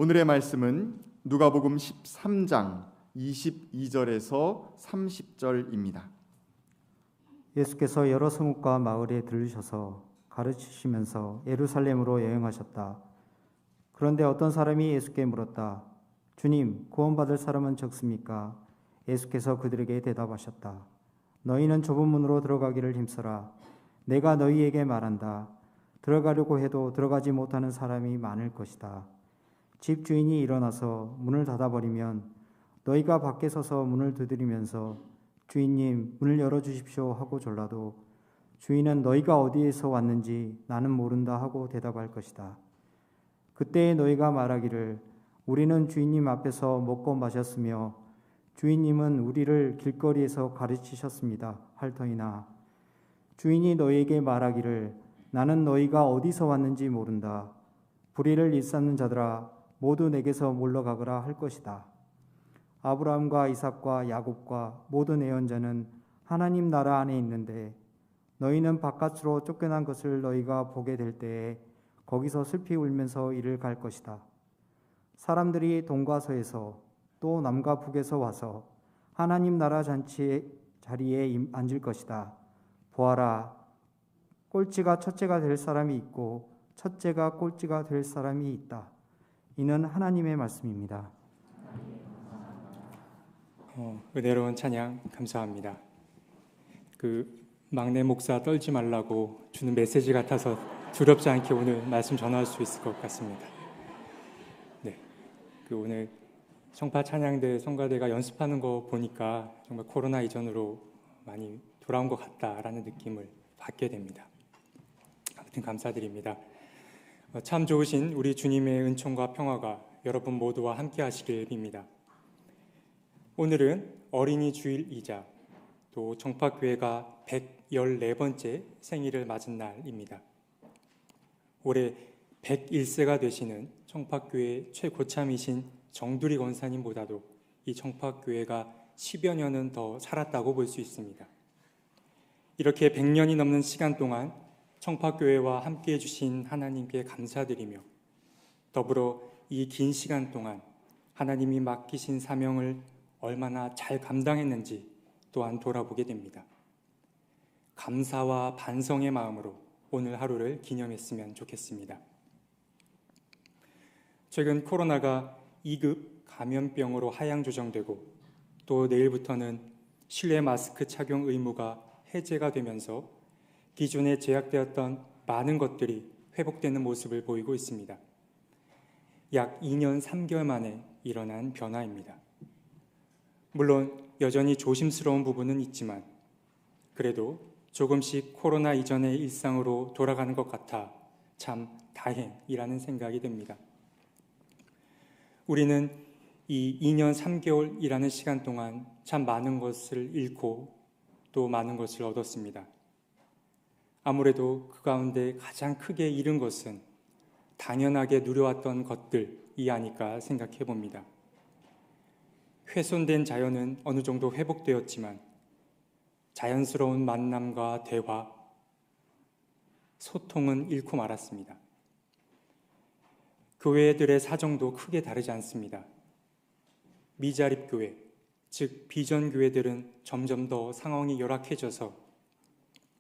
오늘의 말씀은 누가복음 13장 22절에서 30절입니다. 예수께서 여러 성읍과 마을에 들르셔서 가르치시면서 예루살렘으로 여행하셨다. 그런데 어떤 사람이 예수께 물었다. 주님, 구원받을 사람은 적습니까? 예수께서 그들에게 대답하셨다. 너희는 좁은 문으로 들어가기를 힘써라. 내가 너희에게 말한다. 들어가려고 해도 들어가지 못하는 사람이 많을 것이다. 집 주인이 일어나서 문을 닫아버리면 너희가 밖에 서서 문을 두드리면서 주인님, 문을 열어주십시오 하고 졸라도 주인은 너희가 어디에서 왔는지 나는 모른다 하고 대답할 것이다. 그때 너희가 말하기를 우리는 주인님 앞에서 먹고 마셨으며 주인님은 우리를 길거리에서 가르치셨습니다 할 터이나 주인이 너희에게 말하기를 나는 너희가 어디서 왔는지 모른다. 불의를 일삼는 자들아 모두 내게서 물러가거라 할 것이다. 아브라함과 이삭과 야곱과 모든 예언자는 하나님 나라 안에 있는데 너희는 바깥으로 쫓겨난 것을 너희가 보게 될 때에 거기서 슬피 울면서 이를 갈 것이다. 사람들이 동과 서에서 또 남과 북에서 와서 하나님 나라 잔치의 자리에 앉을 것이다. 보아라, 꼴찌가 첫째가 될 사람이 있고 첫째가 꼴찌가 될 사람이 있다. 이는 하나님의 말씀입니다. 은혜로운 찬양 감사합니다. 막내 목사 떨지 말라고 주는 메시지 같아서 두렵지 않게 오늘 말씀 전할 수 있을 것 같습니다. 네, 오늘 성파 찬양대 성가대가 연습하는 거 보니까 정말 코로나 이전으로 많이 돌아온 것 같다라는 느낌을 받게 됩니다. 아무튼 감사드립니다. 참 좋으신 우리 주님의 은총과 평화가 여러분 모두와 함께 하시길 빕니다. 오늘은 어린이 주일이자 또 정팍교회가 114번째 생일을 맞은 날입니다. 올해 101세가 되시는 정팍교회 최고참이신 정두리 권사님보다도 이 정팍교회가 10여 년은 더 살았다고 볼 수 있습니다. 이렇게 100년이 넘는 시간 동안 청파교회와 함께해 주신 하나님께 감사드리며 더불어 이 긴 시간 동안 하나님이 맡기신 사명을 얼마나 잘 감당했는지 또한 돌아보게 됩니다. 감사와 반성의 마음으로 오늘 하루를 기념했으면 좋겠습니다. 최근 코로나가 2급 감염병으로 하향 조정되고 또 내일부터는 실내 마스크 착용 의무가 해제가 되면서 기존에 제약되었던 많은 것들이 회복되는 모습을 보이고 있습니다. 약 2년 3개월 만에 일어난 변화입니다. 물론 여전히 조심스러운 부분은 있지만 그래도 조금씩 코로나 이전의 일상으로 돌아가는 것 같아 참 다행이라는 생각이 듭니다. 우리는 이 2년 3개월이라는 시간 동안 참 많은 것을 잃고 또 많은 것을 얻었습니다. 아무래도 그 가운데 가장 크게 잃은 것은 당연하게 누려왔던 것들이 아닐까 생각해 봅니다. 훼손된 자연은 어느 정도 회복되었지만 자연스러운 만남과 대화, 소통은 잃고 말았습니다. 교회들의 사정도 크게 다르지 않습니다. 미자립교회, 즉 비전교회들은 점점 더 상황이 열악해져서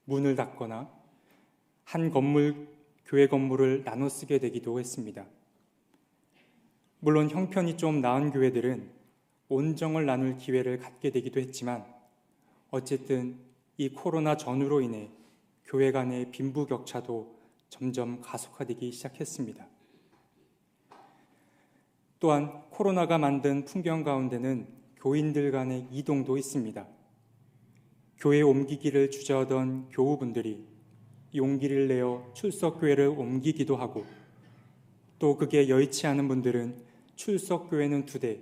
문을 닫거나 한 교회 건물을 나눠 쓰게 되기도 했습니다. 물론 형편이 좀 나은 교회들은 온정을 나눌 기회를 갖게 되기도 했지만 어쨌든 이 코로나 전후로 인해 교회 간의 빈부격차도 점점 가속화되기 시작했습니다. 또한 코로나가 만든 풍경 가운데는 교인들 간의 이동도 있습니다. 교회 옮기기를 주저하던 교우분들이 용기를 내어 출석교회를 옮기기도 하고 또 그게 여의치 않은 분들은 출석교회는 2대,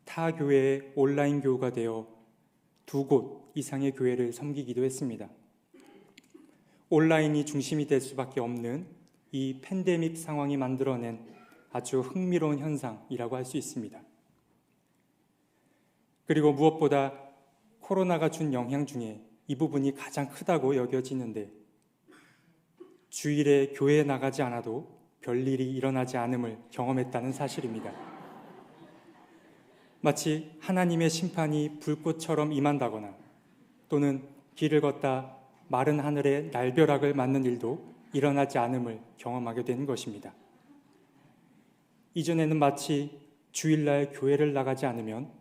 타 교회의 온라인 교우가 되어 2곳 이상의 교회를 섬기기도 했습니다. 온라인이 중심이 될 수밖에 없는 이 팬데믹 상황이 만들어낸 아주 흥미로운 현상이라고 할 수 있습니다. 그리고 무엇보다 코로나가 준 영향 중에 이 부분이 가장 크다고 여겨지는데 주일에 교회에 나가지 않아도 별일이 일어나지 않음을 경험했다는 사실입니다. 마치 하나님의 심판이 불꽃처럼 임한다거나 또는 길을 걷다 마른 하늘에 날벼락을 맞는 일도 일어나지 않음을 경험하게 된 것입니다. 이전에는 마치 주일날 교회를 나가지 않으면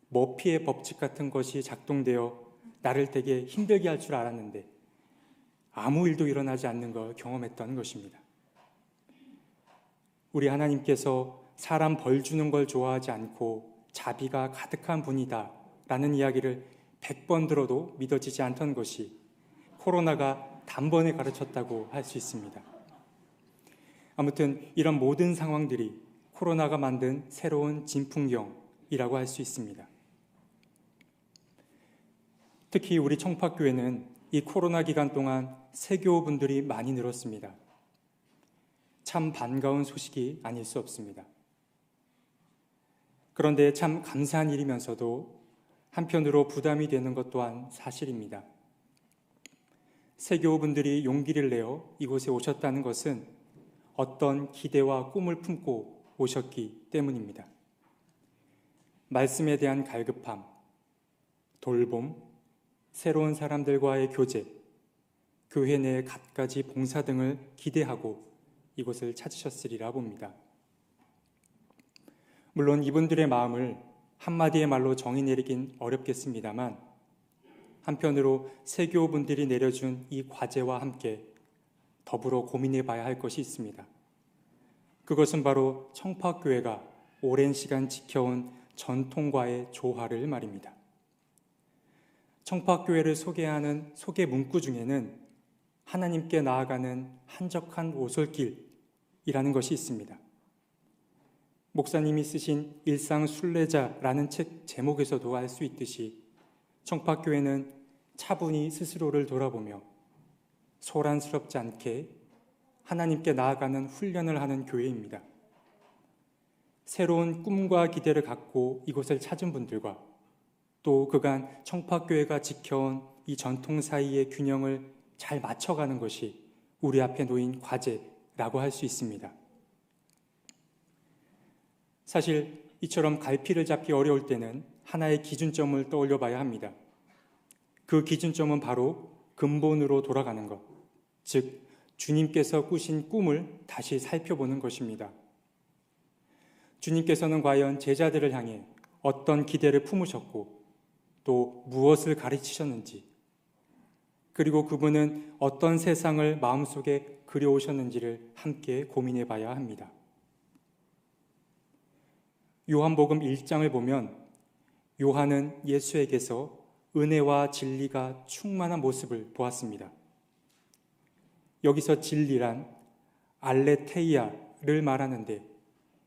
머피의 법칙 같은 것이 작동되어 나를 되게 힘들게 할 줄 알았는데 아무 일도 일어나지 않는 걸 경험했던 것입니다. 우리 하나님께서 사람 벌 주는 걸 좋아하지 않고 자비가 가득한 분이다 라는 이야기를 100번 들어도 믿어지지 않던 것이 코로나가 단번에 가르쳤다고 할 수 있습니다. 아무튼 이런 모든 상황들이 코로나가 만든 새로운 진풍경이라고 할 수 있습니다. 특히 우리 청파교회는 이 코로나 기간 동안 세교분들이 많이 늘었습니다. 참 반가운 소식이 아닐 수 없습니다. 그런데 참 감사한 일이면서도 한편으로 부담이 되는 것 또한 사실입니다. 세교분들이 용기를 내어 이곳에 오셨다는 것은 어떤 기대와 꿈을 품고 오셨기 때문입니다. 말씀에 대한 갈급함, 돌봄, 새로운 사람들과의 교제, 교회 내 갖가지 봉사 등을 기대하고 이곳을 찾으셨으리라 봅니다. 물론 이분들의 마음을 한마디의 말로 정의 내리긴 어렵겠습니다만 한편으로 세교분들이 내려준 이 과제와 함께 더불어 고민해 봐야 할 것이 있습니다. 그것은 바로 청파교회가 오랜 시간 지켜온 전통과의 조화를 말입니다. 청파교회를 소개하는 소개 문구 중에는 하나님께 나아가는 한적한 오솔길이라는 것이 있습니다. 목사님이 쓰신 일상 순례자라는 책 제목에서도 알 수 있듯이 청파교회는 차분히 스스로를 돌아보며 소란스럽지 않게 하나님께 나아가는 훈련을 하는 교회입니다. 새로운 꿈과 기대를 갖고 이곳을 찾은 분들과 또 그간 청파교회가 지켜온 이 전통 사이의 균형을 잘 맞춰가는 것이 우리 앞에 놓인 과제라고 할 수 있습니다. 사실 이처럼 갈피를 잡기 어려울 때는 하나의 기준점을 떠올려 봐야 합니다. 그 기준점은 바로 근본으로 돌아가는 것, 즉 주님께서 꾸신 꿈을 다시 살펴보는 것입니다. 주님께서는 과연 제자들을 향해 어떤 기대를 품으셨고 또 무엇을 가르치셨는지, 그리고 그분은 어떤 세상을 마음속에 그려오셨는지를 함께 고민해 봐야 합니다. 요한복음 1장을 보면 요한은 예수에게서 은혜와 진리가 충만한 모습을 보았습니다. 여기서 진리란 알레테이아를 말하는데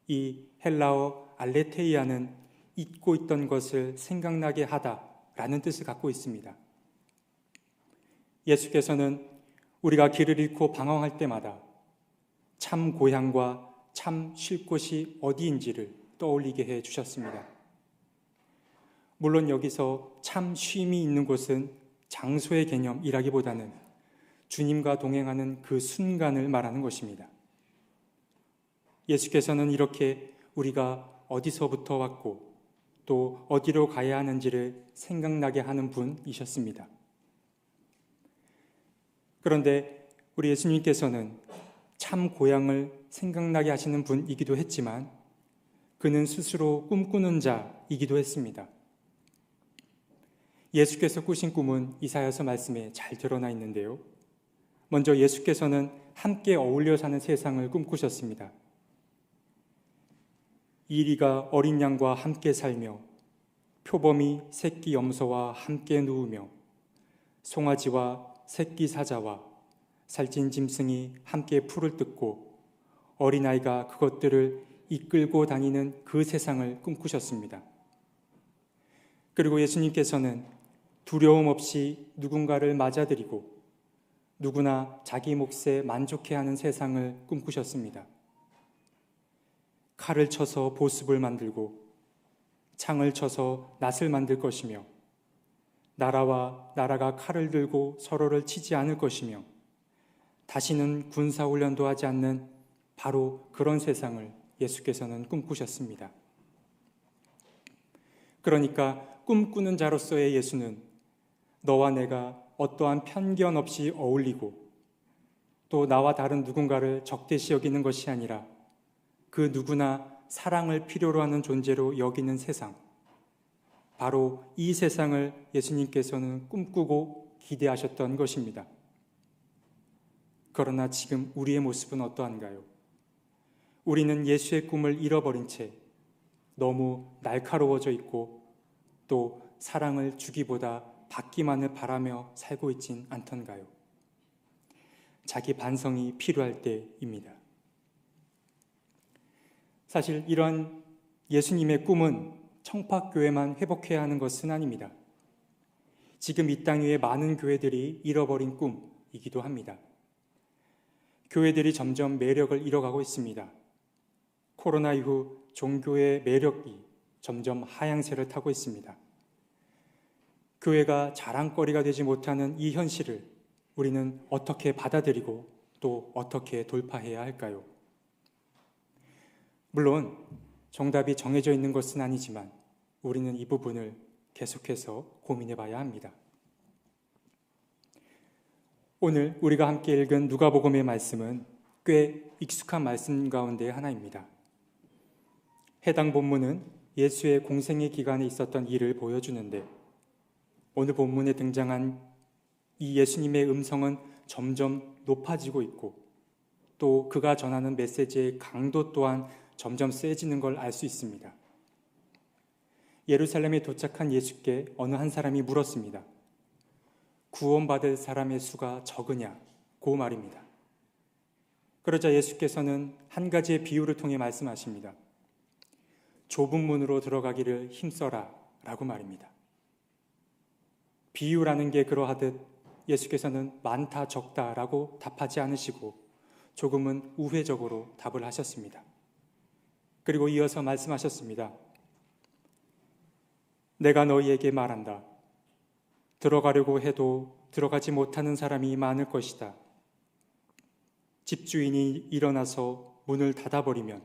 이 헬라어 알레테이아는 잊고 있던 것을 생각나게 하다라는 뜻을 갖고 있습니다. 예수께서는 우리가 길을 잃고 방황할 때마다 참 고향과 참 쉴 곳이 어디인지를 떠올리게 해 주셨습니다. 물론 여기서 참 쉼이 있는 곳은 장소의 개념이라기보다는 주님과 동행하는 그 순간을 말하는 것입니다. 예수께서는 이렇게 우리가 어디서부터 왔고 또 어디로 가야 하는지를 생각나게 하는 분이셨습니다. 그런데 우리 예수님께서는 참 고향을 생각나게 하시는 분이기도 했지만 그는 스스로 꿈꾸는 자이기도 했습니다. 예수께서 꾸신 꿈은 이사야서 말씀에 잘 드러나 있는데요. 먼저 예수께서는 함께 어울려 사는 세상을 꿈꾸셨습니다. 이리가 어린 양과 함께 살며 표범이 새끼 염소와 함께 누우며 송아지와 새끼 사자와 살찐 짐승이 함께 풀을 뜯고 어린아이가 그것들을 이끌고 다니는 그 세상을 꿈꾸셨습니다. 그리고 예수님께서는 두려움 없이 누군가를 맞아들이고 누구나 자기 몫에 만족해하는 세상을 꿈꾸셨습니다. 칼을 쳐서 보습을 만들고 창을 쳐서 낫을 만들 것이며 나라와 나라가 칼을 들고 서로를 치지 않을 것이며 다시는 군사훈련도 하지 않는 바로 그런 세상을 예수께서는 꿈꾸셨습니다. 그러니까 꿈꾸는 자로서의 예수는 너와 내가 어떠한 편견 없이 어울리고 또 나와 다른 누군가를 적대시 여기는 것이 아니라 그 누구나 사랑을 필요로 하는 존재로 여기는 세상, 바로 이 세상을 예수님께서는 꿈꾸고 기대하셨던 것입니다. 그러나 지금 우리의 모습은 어떠한가요? 우리는 예수의 꿈을 잃어버린 채 너무 날카로워져 있고 또 사랑을 주기보다 받기만을 바라며 살고 있진 않던가요? 자기 반성이 필요할 때입니다. 사실 이런 예수님의 꿈은 청팍교회만 회복해야 하는 것은 아닙니다. 지금 이 땅 위에 많은 교회들이 잃어버린 꿈이기도 합니다. 교회들이 점점 매력을 잃어가고 있습니다. 코로나 이후 종교의 매력이 점점 하향세를 타고 있습니다. 교회가 자랑거리가 되지 못하는 이 현실을 우리는 어떻게 받아들이고 또 어떻게 돌파해야 할까요? 물론 정답이 정해져 있는 것은 아니지만 우리는 이 부분을 계속해서 고민해 봐야 합니다. 오늘 우리가 함께 읽은 누가복음의 말씀은 꽤 익숙한 말씀 가운데 하나입니다. 해당 본문은 예수의 공생의 기간에 있었던 일을 보여주는데 오늘 본문에 등장한 이 예수님의 음성은 점점 높아지고 있고 또 그가 전하는 메시지의 강도 또한 점점 세지는 걸 알 수 있습니다. 예루살렘에 도착한 예수께 어느 한 사람이 물었습니다. 구원받을 사람의 수가 적으냐고 말입니다. 그러자 예수께서는 한 가지의 비유를 통해 말씀하십니다. 좁은 문으로 들어가기를 힘써라 라고 말입니다. 비유라는 게 그러하듯 예수께서는 많다 적다라고 답하지 않으시고 조금은 우회적으로 답을 하셨습니다. 그리고 이어서 말씀하셨습니다. 내가 너희에게 말한다. 들어가려고 해도 들어가지 못하는 사람이 많을 것이다. 집주인이 일어나서 문을 닫아버리면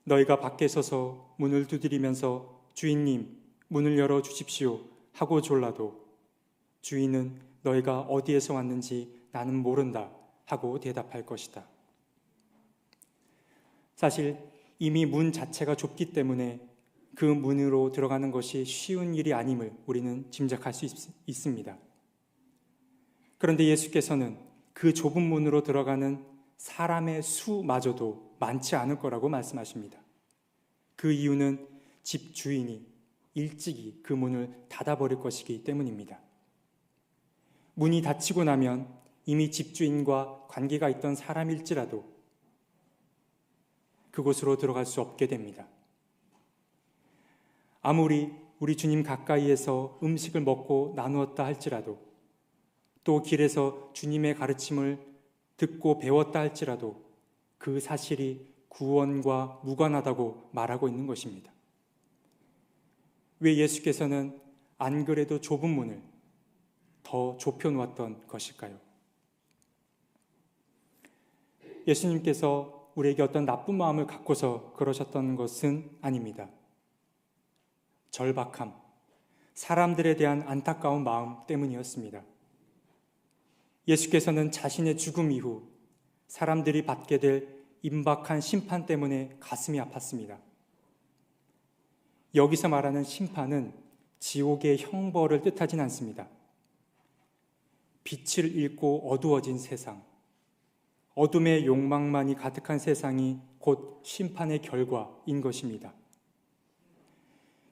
너희가 밖에 서서 문을 두드리면서 주인님, 문을 열어 주십시오 하고 졸라도 주인은 너희가 어디에서 왔는지 나는 모른다 하고 대답할 것이다. 사실 이미 문 자체가 좁기 때문에 그 문으로 들어가는 것이 쉬운 일이 아님을 우리는 짐작할 수 있습니다. 그런데 예수께서는 그 좁은 문으로 들어가는 사람의 수마저도 많지 않을 거라고 말씀하십니다. 그 이유는 집주인이 일찍이 그 문을 닫아버릴 것이기 때문입니다. 문이 닫히고 나면 이미 집주인과 관계가 있던 사람일지라도 그곳으로 들어갈 수 없게 됩니다. 아무리 우리 주님 가까이에서 음식을 먹고 나누었다 할지라도 또 길에서 주님의 가르침을 듣고 배웠다 할지라도 그 사실이 구원과 무관하다고 말하고 있는 것입니다. 왜 예수께서는 안 그래도 좁은 문을 더 좁혀놓았던 것일까요? 예수님께서 우리에게 어떤 나쁜 마음을 갖고서 그러셨던 것은 아닙니다. 절박함, 사람들에 대한 안타까운 마음 때문이었습니다. 예수께서는 자신의 죽음 이후 사람들이 받게 될 임박한 심판 때문에 가슴이 아팠습니다. 여기서 말하는 심판은 지옥의 형벌을 뜻하진 않습니다. 빛을 잃고 어두워진 세상, 어둠의 욕망만이 가득한 세상이 곧 심판의 결과인 것입니다.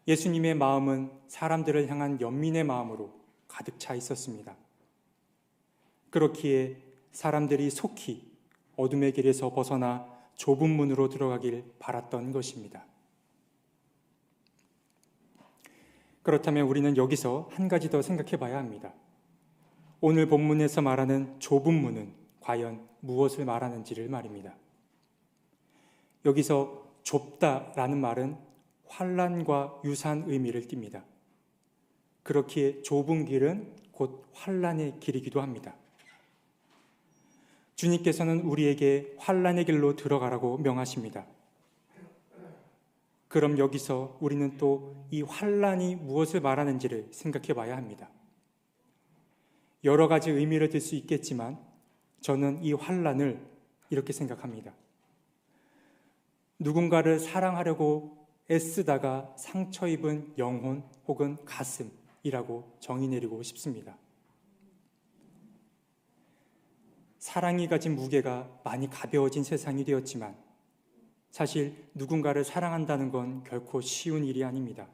예수님의 마음은 사람들을 향한 연민의 마음으로 가득 차 있었습니다. 그렇기에 사람들이 속히 어둠의 길에서 벗어나 좁은 문으로 들어가길 바랐던 것입니다. 그렇다면 우리는 여기서 한 가지 더 생각해 봐야 합니다. 오늘 본문에서 말하는 좁은 문은 과연 무엇을 말하는지를 말입니다. 여기서 좁다라는 말은 환난과 유사한 의미를 띱니다. 그렇기에 좁은 길은 곧 환난의 길이기도 합니다. 주님께서는 우리에게 환난의 길로 들어가라고 명하십니다. 그럼 여기서 우리는 또 이 환난이 무엇을 말하는지를 생각해 봐야 합니다. 여러 가지 의미를 들 수 있겠지만 저는 이 환난을 이렇게 생각합니다. 누군가를 사랑하려고 애쓰다가 상처 입은 영혼 혹은 가슴이라고 정의 내리고 싶습니다. 사랑이 가진 무게가 많이 가벼워진 세상이 되었지만 사실 누군가를 사랑한다는 건 결코 쉬운 일이 아닙니다.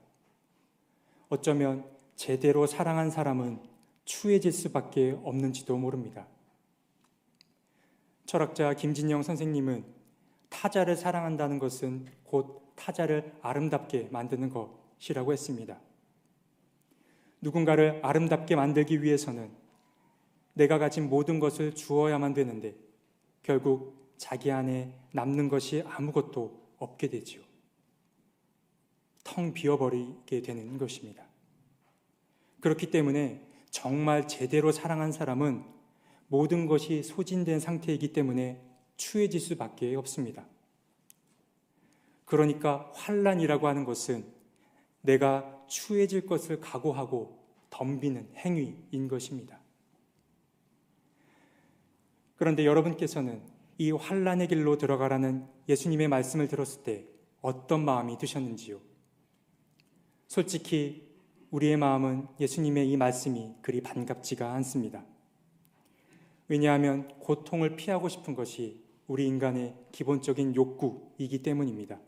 어쩌면 제대로 사랑한 사람은 추해질 수밖에 없는지도 모릅니다. 철학자 김진영 선생님은 타자를 사랑한다는 것은 곧 타자를 아름답게 만드는 것이라고 했습니다. 누군가를 아름답게 만들기 위해서는 내가 가진 모든 것을 주어야만 되는데 결국 자기 안에 남는 것이 아무것도 없게 되지요. 텅 비어버리게 되는 것입니다. 그렇기 때문에 정말 제대로 사랑한 사람은 모든 것이 소진된 상태이기 때문에 추해질 수밖에 없습니다. 그러니까 환난이라고 하는 것은 내가 추해질 것을 각오하고 덤비는 행위인 것입니다. 그런데 여러분께서는 이 환난의 길로 들어가라는 예수님의 말씀을 들었을 때 어떤 마음이 드셨는지요? 솔직히 우리의 마음은 예수님의 이 말씀이 그리 반갑지가 않습니다. 왜냐하면 고통을 피하고 싶은 것이 우리 인간의 기본적인 욕구이기 때문입니다.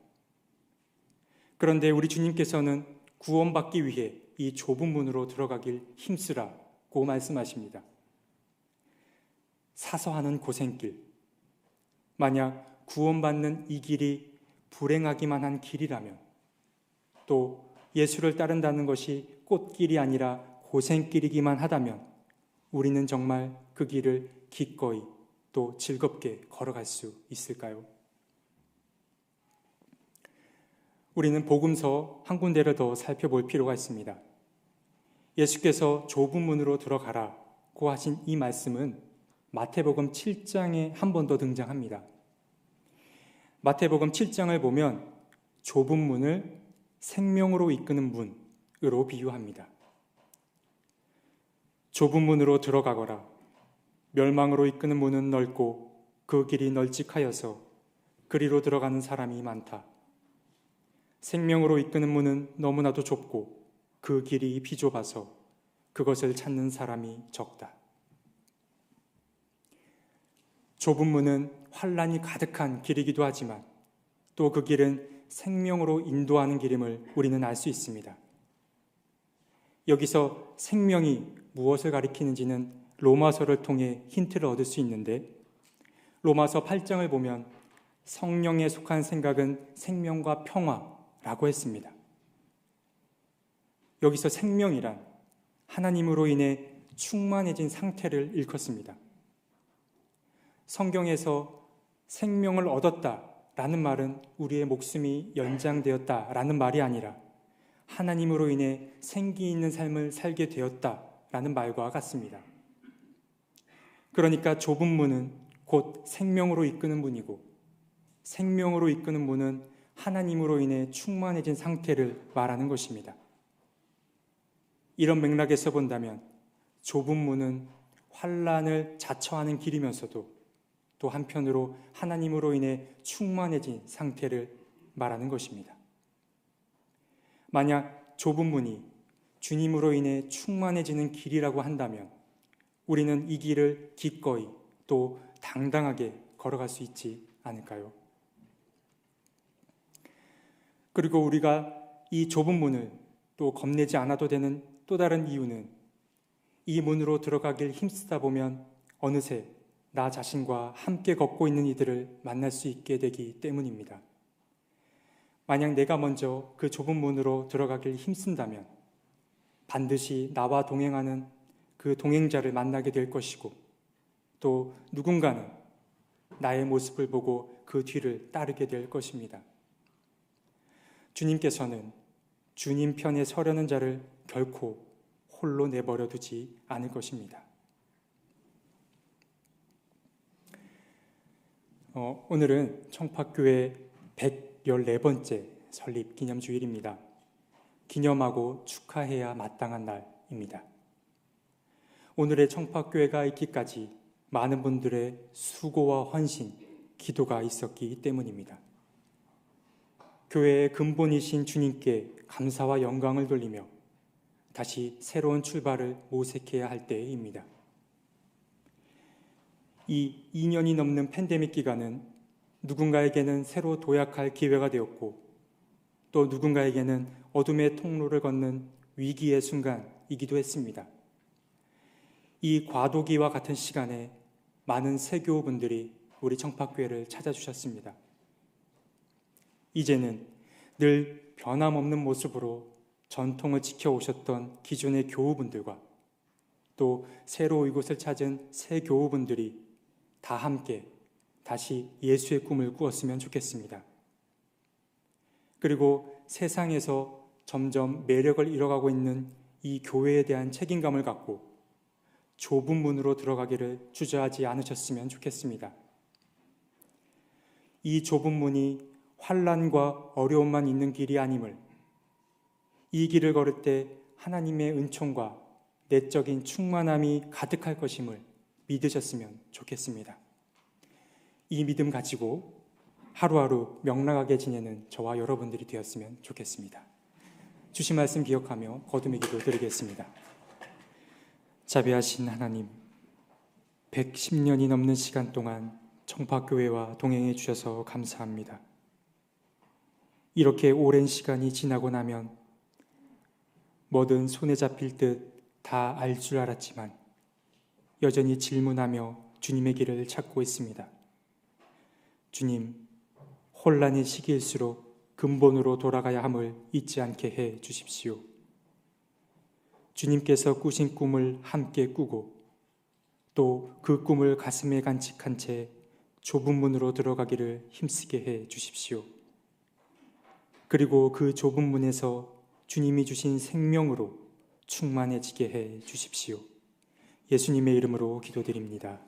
그런데 우리 주님께서는 구원받기 위해 이 좁은 문으로 들어가길 힘쓰라고 말씀하십니다. 사서하는 고생길, 만약 구원받는 이 길이 불행하기만 한 길이라면, 또 예수를 따른다는 것이 꽃길이 아니라 고생길이기만 하다면 우리는 정말 그 길을 기꺼이 또 즐겁게 걸어갈 수 있을까요? 우리는 복음서 한 군데를 더 살펴볼 필요가 있습니다. 예수께서 좁은 문으로 들어가라고 하신 이 말씀은 마태복음 7장에 한 번 더 등장합니다. 마태복음 7장을 보면 좁은 문을 생명으로 이끄는 문으로 비유합니다. 좁은 문으로 들어가거라. 멸망으로 이끄는 문은 넓고 그 길이 널찍하여서 그리로 들어가는 사람이 많다. 생명으로 이끄는 문은 너무나도 좁고 그 길이 비좁아서 그것을 찾는 사람이 적다. 좁은 문은 환난이 가득한 길이기도 하지만 또 그 길은 생명으로 인도하는 길임을 우리는 알 수 있습니다. 여기서 생명이 무엇을 가리키는지는 로마서를 통해 힌트를 얻을 수 있는데, 로마서 8장을 보면 성령에 속한 생각은 생명과 평화라고 했습니다. 여기서 생명이란 하나님으로 인해 충만해진 상태를 일컫습니다. 성경에서 생명을 얻었다라는 말은 우리의 목숨이 연장되었다라는 말이 아니라 하나님으로 인해 생기 있는 삶을 살게 되었다라는 말과 같습니다. 그러니까 좁은 문은 곧 생명으로 이끄는 문이고, 생명으로 이끄는 문은 하나님으로 인해 충만해진 상태를 말하는 것입니다. 이런 맥락에서 본다면 좁은 문은 환난을 자처하는 길이면서도 또 한편으로 하나님으로 인해 충만해진 상태를 말하는 것입니다. 만약 좁은 문이 주님으로 인해 충만해지는 길이라고 한다면 우리는 이 길을 기꺼이 또 당당하게 걸어갈 수 있지 않을까요? 그리고 우리가 이 좁은 문을 또 겁내지 않아도 되는 또 다른 이유는 이 문으로 들어가길 힘쓰다 보면 어느새 나 자신과 함께 걷고 있는 이들을 만날 수 있게 되기 때문입니다. 만약 내가 먼저 그 좁은 문으로 들어가길 힘쓴다면 반드시 나와 동행하는 그 동행자를 만나게 될 것이고, 또 누군가는 나의 모습을 보고 그 뒤를 따르게 될 것입니다. 주님께서는 주님 편에 서려는 자를 결코 홀로 내버려 두지 않을 것입니다. 오늘은 청파교회 114번째 설립 기념주일입니다. 기념하고 축하해야 마땅한 날입니다. 오늘의 청파교회가 있기까지 많은 분들의 수고와 헌신, 기도가 있었기 때문입니다. 교회의 근본이신 주님께 감사와 영광을 돌리며 다시 새로운 출발을 모색해야 할 때입니다. 이 2년이 넘는 팬데믹 기간은 누군가에게는 새로 도약할 기회가 되었고 또 누군가에게는 어둠의 통로를 걷는 위기의 순간이기도 했습니다. 이 과도기와 같은 시간에 많은 세교우분들이 우리 청파교회를 찾아주셨습니다. 이제는 늘 변함없는 모습으로 전통을 지켜오셨던 기존의 교우분들과 또 새로 이곳을 찾은 새 교우분들이 다 함께 다시 예수의 꿈을 꾸었으면 좋겠습니다. 그리고 세상에서 점점 매력을 잃어가고 있는 이 교회에 대한 책임감을 갖고 좁은 문으로 들어가기를 주저하지 않으셨으면 좋겠습니다. 이 좁은 문이 환난과 어려움만 있는 길이 아님을, 이 길을 걸을 때 하나님의 은총과 내적인 충만함이 가득할 것임을 믿으셨으면 좋겠습니다. 이 믿음 가지고 하루하루 명랑하게 지내는 저와 여러분들이 되었으면 좋겠습니다. 주신 말씀 기억하며 거듭의 기도 드리겠습니다. 자비하신 하나님, 110년이 넘는 시간 동안 청파교회와 동행해 주셔서 감사합니다. 이렇게 오랜 시간이 지나고 나면 뭐든 손에 잡힐 듯 다 알 줄 알았지만 여전히 질문하며 주님의 길을 찾고 있습니다. 주님, 혼란의 시기일수록 근본으로 돌아가야 함을 잊지 않게 해 주십시오. 주님께서 꾸신 꿈을 함께 꾸고 또 그 꿈을 가슴에 간직한 채 좁은 문으로 들어가기를 힘쓰게 해 주십시오. 그리고 그 좁은 문에서 주님이 주신 생명으로 충만해지게 해 주십시오. 예수님의 이름으로 기도드립니다.